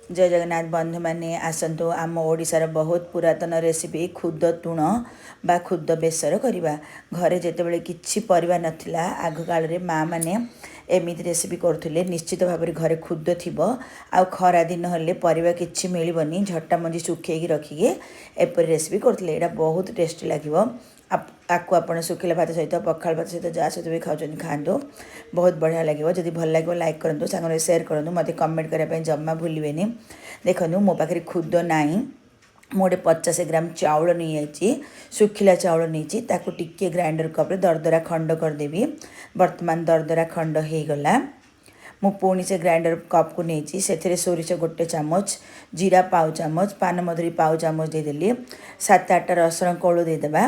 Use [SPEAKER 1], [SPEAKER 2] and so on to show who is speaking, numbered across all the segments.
[SPEAKER 1] जय जगन्नाथ बंधु मैंने आसतु आम ओडिशार बहुत पुरातन रेसिपी खुद तुण बा खुद बेसर करवा घरे जितेबाला किसी परिवा नथिला आग काल रे माँ मैंने एमती रेसिपी करुले निश्चित भाव में घरे खुद थी आ खरा दिन हेल्ले परिवा किसी मिलबनी झट्टा मंजी सुखेकी रखिके एपरी रेसिपी करुले यहाँ बहुत टेस्टी लगे आपको आपण सुखिला भात सहित पखाल भात सहित जहाँ सहित भी खाऊँ खातु बहुत बढ़िया लगे जदि भल लगे लाइक करूँ सांगे सेयार करूँ मत कमेंट करने जमा भूलें देखो मो पाखे खुद ना मोटे 50 ग्राम चाउल नहीं जाइए सुखिला चाउल नहीं ताकू टिके ग्राइंडर कप्रे दरदरा खंड करदेवी बर्तमान दरदरा खंड हो गला मु पुणी से ग्राइंडर कप को नहीं से सोरिष गोटे चामच जीरा पाउ चामच पान मधुरी पाउ चामच देदेली 7-8 रसुण कलू देदेबा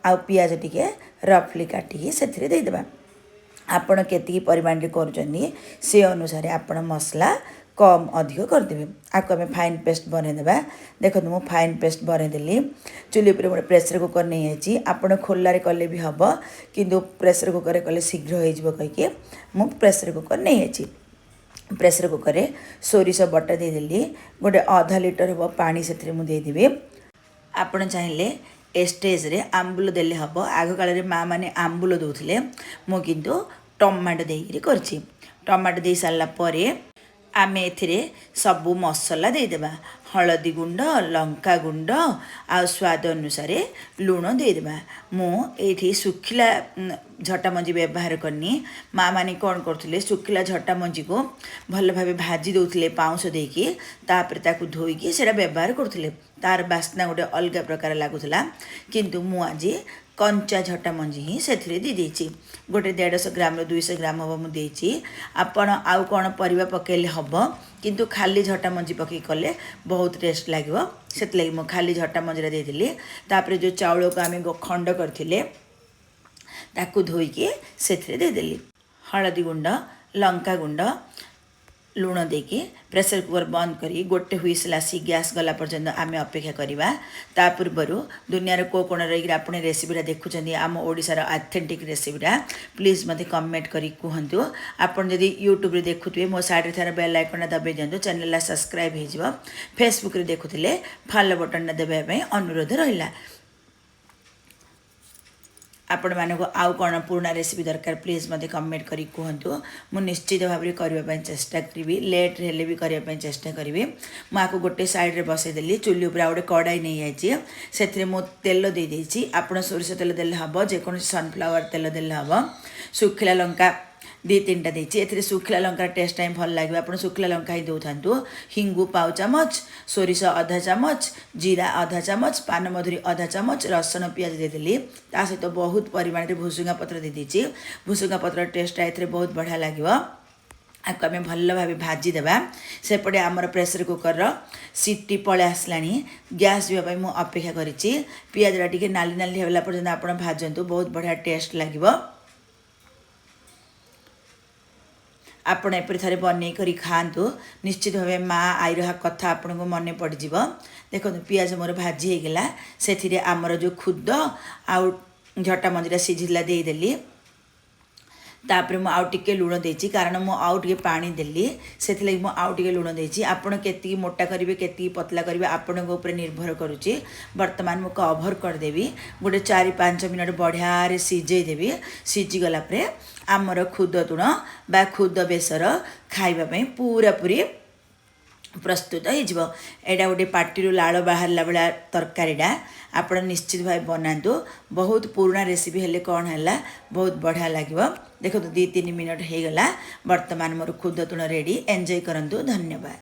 [SPEAKER 1] आ पियाज टिके रफली काटिकी से देदेबा आपण केतिकी परिमाण रे करूचंदी से अनुसार आपण मसला कम अधिक करदेवे आपको आम फाइन पेस्ट बनईदेवा देखो मु फाइन पेस्ट बनईदेली चुली पर गोटे प्रेसर कुकर नहीं आई आपड़ खोलारे कले भी हम किंतु प्रेसर कुकर कले शीघ्र हो कहीकि मु प्रेसर कुकर नहीं आई प्रेसर कुकर सोरिष बटा देदेली गोटे आधा लीटर हम पानी से मुदेदेवी आपण चाहिए ए स्टेज रे आंबुल देले हम आग काल माँ मैंने आंबुल दौले मु किंतु टमाटो देकरी करछि टमाटो दे सारा पर आम ए सबू मसला देदेबा हलदी गुंड लंका गुंड आ स्वाद अनुसार लुण देदेबा मुझे सुखिला झटा मंजी व्यवहार करनी माँ मैंने कौन करते सुखिला झटा मंजी को भल भाव भाजी दौले पाउंश देकी तापर ताकू धोईकी से व्यवहार करते तार बास्ना गोटे अलग प्रकार लगुला किंतु मु आज कंचा झटा मंजी ही से देदेची गोटे 150 ग्राम 200 ग्राम हम मुझे आपण आउ कौन परिवा पकेले हम किंतु खाली झटा मंजी पकई कले बहुत टेस्ट लगे से लगी खाली झटा मंजीरा देदेली तापर जो चाउल को आम खंड करथिले ताकू धोईकी से देदेली हलदी गुंड लंका गुंड लुण देकी प्रेसर कुकर बंद करी गोटे हुइसल आसी गैस गला पर्यंत आम अपेक्षा करवा ता पूर्व दुनिया को कोण रही आपने रेसिपीटा देखुं आम ओडिशार ऑथेंटिक रेसिपीटा प्लीज मत कमेंट करी कहतु आपन जदि यूट्यूब रे देखुए मो साइड थार बेल आइकन दबाई दिंतु चैनल सब्सक्राइब हो फेसबुक रे देखुले फॉलो बटन देवाई अनुरोध रहा आपण मानक आउ कौन पुराना रेसिपी दरकार प्लीज मत कमेंट करी कहतु मु निश्चित भाव में करने चेष्टा करी लेट हेल्ले भी करने चेष्टा करी मुझे गोटे सैड्रे बसईदेली चुली उपर गोटे कड़ाई नहीं जाइए से मु तेल दे देछि आपण सोरिष तेल देले हम जेकोसी सनफ्लावर तेल देले हम सुखिला लंका 2-3टा देछि एथिरे सुखिला लंका टेस्ट टाइम भल लगे आप सुखिला लंका ही दौथांतु हिंगु पाउ चामच सोरिष आधा चामच जीरा आधा चामच पान मधुरी आधा चामच रसुण पियाज देदेली ता सहित बहुत परिमाण में भुसुंगा पत्र दे देछि भुसुंगा पत्र टेस्ट एथिरे बहुत बढ़िया लगे आपको आम भल भाव भाजीदेवा सेपटे आमर प्रेसर कुकर सीटी पलै आसलानी गैस जीवाई मुझे अपेक्षा करी पियाजटा टी नाली नाली होला पर्यंत आप भाजतु बहुत बढ़िया टेस्ट लगे आपण एपरी थे बन कर खातु निश्चित भाव माँ आईर कथा आपण को मन पड़ देखो पियाज मोर भाजी होगला से आमर जो खुद आउ झटा मंजीरा सीझिला देदेली तापर मु आउ टिके लुण देछि कारण मु आउ टिके पानी देली से मु आउ टिके लुण देछि आपण केति मोटा करिवे केति पतला करिवे आपण को ऊपर निर्भर करूची वर्तमान मु कवर कर देबी गोटे 4-5 मिनट बढ़िया रे सिझे देबी सिझी गला परे आमर खुद तुण बा खुद बेसर खाइबा पई पूरा पूरी प्रस्तुत हो एटा गोटे पार्टी लाड़ बाहर बेला तरकारीटा आप निश्चित भाव बनातु बहुत पुराना रेसिपी हेल्ले कौन है बहुत बढ़िया लगे देखो 2-3 मिनट हो गला वर्तमान मोर खुद तुण रेडी एंजॉय करंतु धन्यवाद।